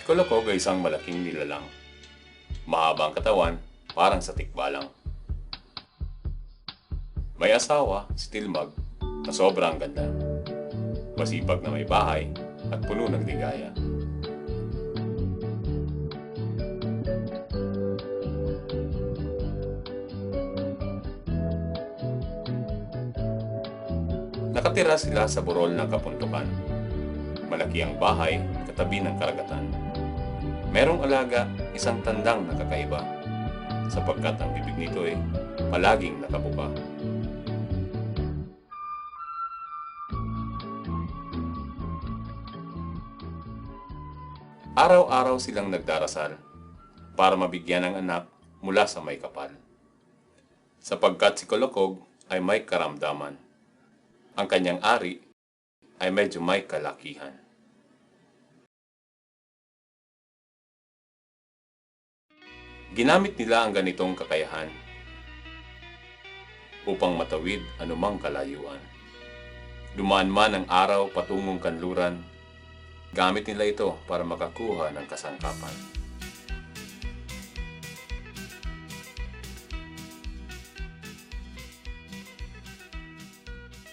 Kolokog ay isang malaking nilalang. Mahabang katawan, parang sa tikbalang. May asawa, si Tilmag, na sobrang ganda. Masipag na may bahay at puno ng ligaya. Nakatira sila sa burol ng kapuntukan. Malaki ang bahay, katabi ng karagatan. Merong alaga, isang tandang nakakaiba, sapagkat ang bibig nito ay palaging nakabuka. Araw-araw silang nagdarasal para mabigyan ng anak mula sa may kapal. Sapagkat si Kolokog ay may karamdaman. Ang kanyang ari ay medyo may kalakihan. Ginamit nila ang ganitong kakayahan upang matawid anumang kalayuan. Dumaan man ang araw patungong kanluran, gamit nila ito para makakuha ng kasangkapan.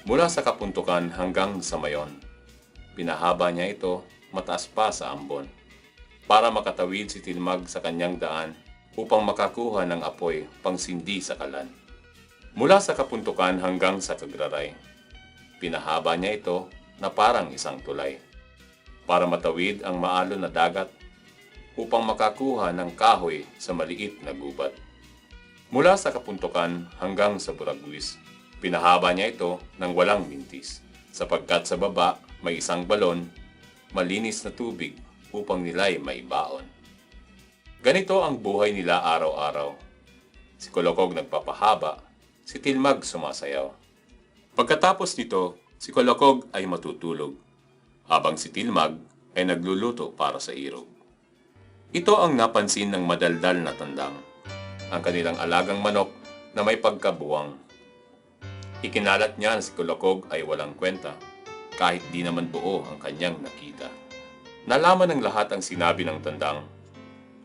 Mula sa kapuntukan hanggang sa Mayon, pinahaba niya ito mataas pa sa ambon para makatawid si Tilmag sa kanyang daan upang makakuha ng apoy pangsindi sa kalan. Mula sa kapuntukan hanggang sa Kagraray, pinahaba niya ito na parang isang tulay para matawid ang maalon na dagat upang makakuha ng kahoy sa maliit na gubat. Mula sa kapuntukan hanggang sa Buragwis, pinahaba niya ito ng walang mintis, sapagkat sa baba may isang balon, malinis na tubig upang nila'y maibaon. Ganito ang buhay nila araw-araw. Si Kolokog nagpapahaba, si Tilmag sumasayaw. Pagkatapos nito, si Kolokog ay matutulog, habang si Tilmag ay nagluluto para sa irog. Ito ang napansin ng madaldal na tandang, ang kanilang alagang manok na may pagkabuwang. Ikinalat niya na si Kolokog ay walang kwenta, kahit di naman buo ang kanyang nakita. Nalaman ng lahat ang sinabi ng tandang,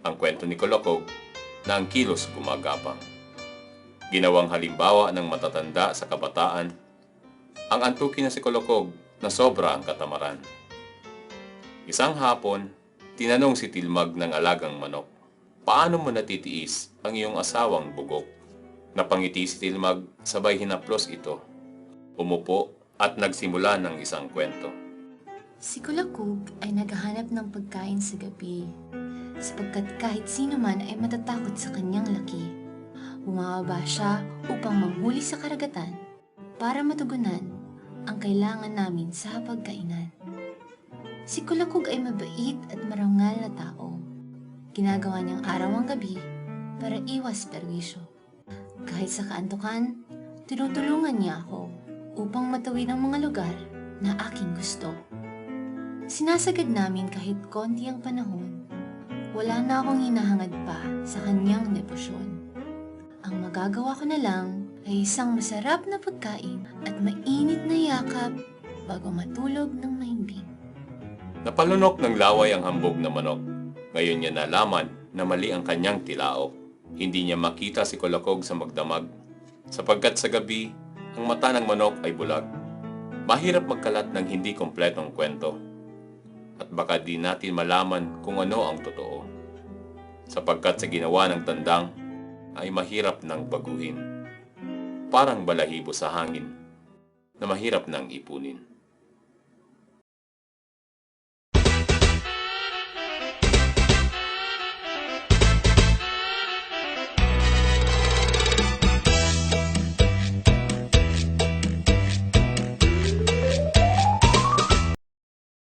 ang kwento ni Kolokog na ang kilos gumagapang. Ginawang halimbawa ng matatanda sa kabataan, ang antukin na si Kolokog na sobra ang katamaran. Isang hapon, tinanong si Tilmag ng alagang manok, paano mo natitiis ang iyong asawang bugok? Napangiti si Tilmag, sabay hinaplos ito. Umupo at nagsimula ng isang kwento. Si Kolokog ay naghahanap ng pagkain sa gabi, sapagkat kahit sino man ay matatakot sa kanyang laki. Bumababa siya upang manghuli sa karagatan para matugunan ang kailangan namin sa hapagkainan. Si Kolokog ay mabait at marangal na tao. Ginagawa niyang araw ang gabi para iwas perwisyo. Kahit sa kaantukan, tinutulungan niya ako upang matawid ang mga lugar na aking gusto. Sinasagad namin kahit konti ang panahon. Wala na akong hinahangad pa sa kanyang debosyon. Ang magagawa ko na lang ay isang masarap na pagkain at mainit na yakap bago matulog ng mahimbing. Napalunok ng laway ang hambog na manok. Ngayon niya nalaman na mali ang kanyang tilaok. Hindi niya makita si Kolokog sa magdamag, sapagkat sa gabi, ang mata ng manok ay bulag. Mahirap magkalat ng hindi kompletong kwento. At baka di natin malaman kung ano ang totoo, sapagkat sa ginawa ng tandang ay mahirap nang baguhin. Parang balahibo sa hangin na mahirap nang ipunin.